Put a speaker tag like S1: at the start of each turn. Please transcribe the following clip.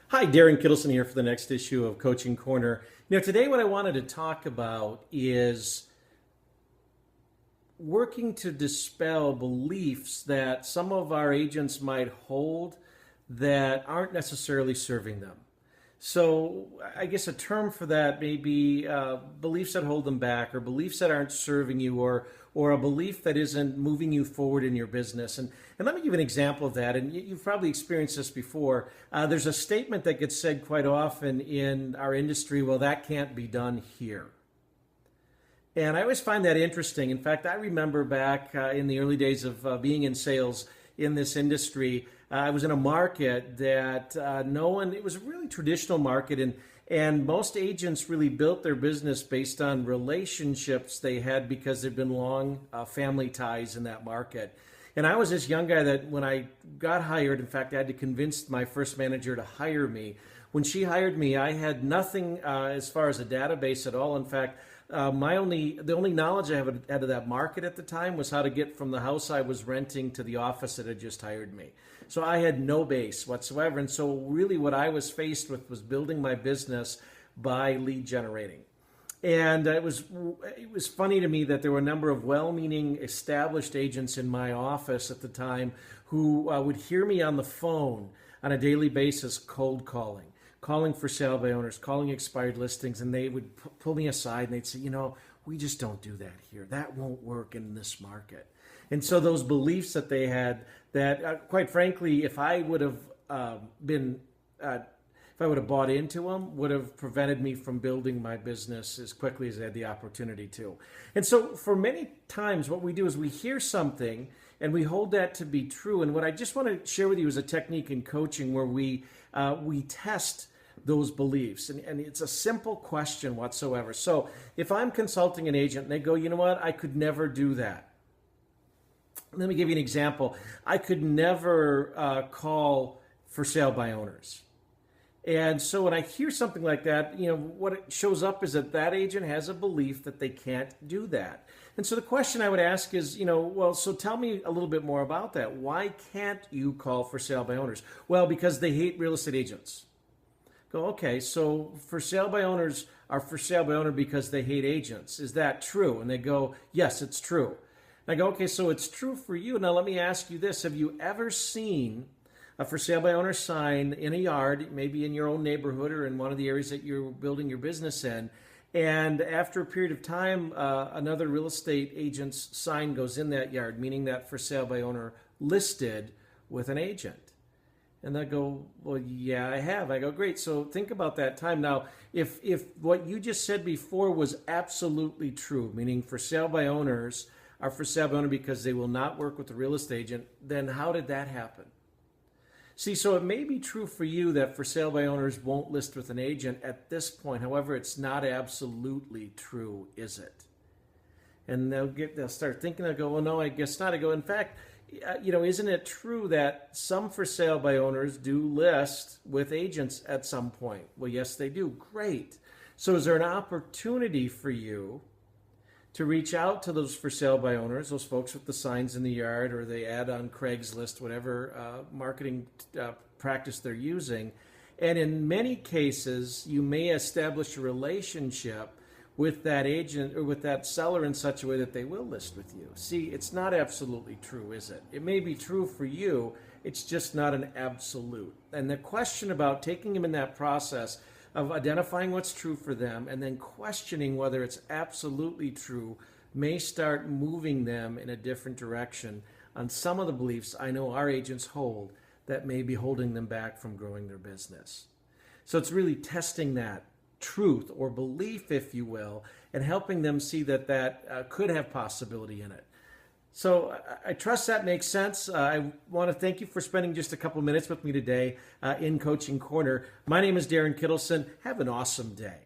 S1: Hi, Darren Kittleson here for the next issue of Coaching Corner. Today what I wanted to talk about is working to dispel beliefs that some of our agents might hold that aren't necessarily serving them. So I guess a term for that may be beliefs that hold them back, or beliefs that aren't serving you, or a belief that isn't moving you forward in your business. And let me give an example of that. And you've probably experienced this before. There's a statement that gets said quite often in our industry, well, that can't be done here. And I always find that interesting. In fact, I remember back in the early days of being in sales in this industry, I was in a market that it was a really traditional market, and most agents really built their business based on relationships they had because there'd been long family ties in that market. And I was this young guy that when I got hired, in fact, I had to convince my first manager to hire me. When she hired me, I had nothing as far as a database at all. In fact, the only knowledge I had of that market at the time was how to get from the house I was renting to the office that had just hired me. So I had no base whatsoever. And so really what I was faced with was building my business by lead generating. And it was funny to me that there were a number of well-meaning established agents in my office at the time who would hear me on the phone on a daily basis cold calling for sale by owners, calling expired listings, and they would pull me aside and they'd say, we just don't do that here. That won't work in this market. And so those beliefs that they had that, quite frankly, if I would have bought into them, would have prevented me from building my business as quickly as I had the opportunity to. And so for many times what we do is we hear something and we hold that to be true. And what I just want to share with you is a technique in coaching where we test those beliefs. And it's a simple question whatsoever. So if I'm consulting an agent and they go, you know what, I could never do that. Let me give you an example. I could never call for sale by owners. And so when I hear something like that, what it shows up is that agent has a belief that they can't do that. And so the question I would ask is, so tell me a little bit more about that. Why can't you call for sale by owners? Well, because they hate real estate agents. Go, okay, so for sale by owners are for sale by owner because they hate agents. Is that true? And they go, yes, it's true. And I go, okay, so it's true for you. Now let me ask you this. Have you ever seen a for sale by owner sign in a yard, maybe in your own neighborhood or in one of the areas that you're building your business in, and after a period of time, another real estate agent's sign goes in that yard, meaning that for sale by owner listed with an agent? And they go, well, yeah, I have. I go, great. So think about that time. Now, if what you just said before was absolutely true, meaning for sale by owners are for sale by owner because they will not work with the real estate agent, then how did that happen? See, so it may be true for you that for sale by owners won't list with an agent at this point. However, it's not absolutely true, is it? And they'll start thinking, they'll go, well, no, I guess not. I go, in fact, isn't it true that some for sale by owners do list with agents at some point? Well, yes, they do. Great. So is there an opportunity for you to reach out to those for sale by owners, those folks with the signs in the yard or the ad on Craigslist, whatever marketing practice they're using? And in many cases, you may establish a relationship with that agent or with that seller in such a way that they will list with you. See, it's not absolutely true, is it? It may be true for you, it's just not an absolute. And the question about taking them in that process of identifying what's true for them and then questioning whether it's absolutely true may start moving them in a different direction on some of the beliefs I know our agents hold that may be holding them back from growing their business. So it's really testing that truth or belief, if you will, and helping them see that could have possibility in it. So I trust that makes sense. I want to thank you for spending just a couple minutes with me today in Coaching Corner. My name is Darren Kittleson. Have an awesome day.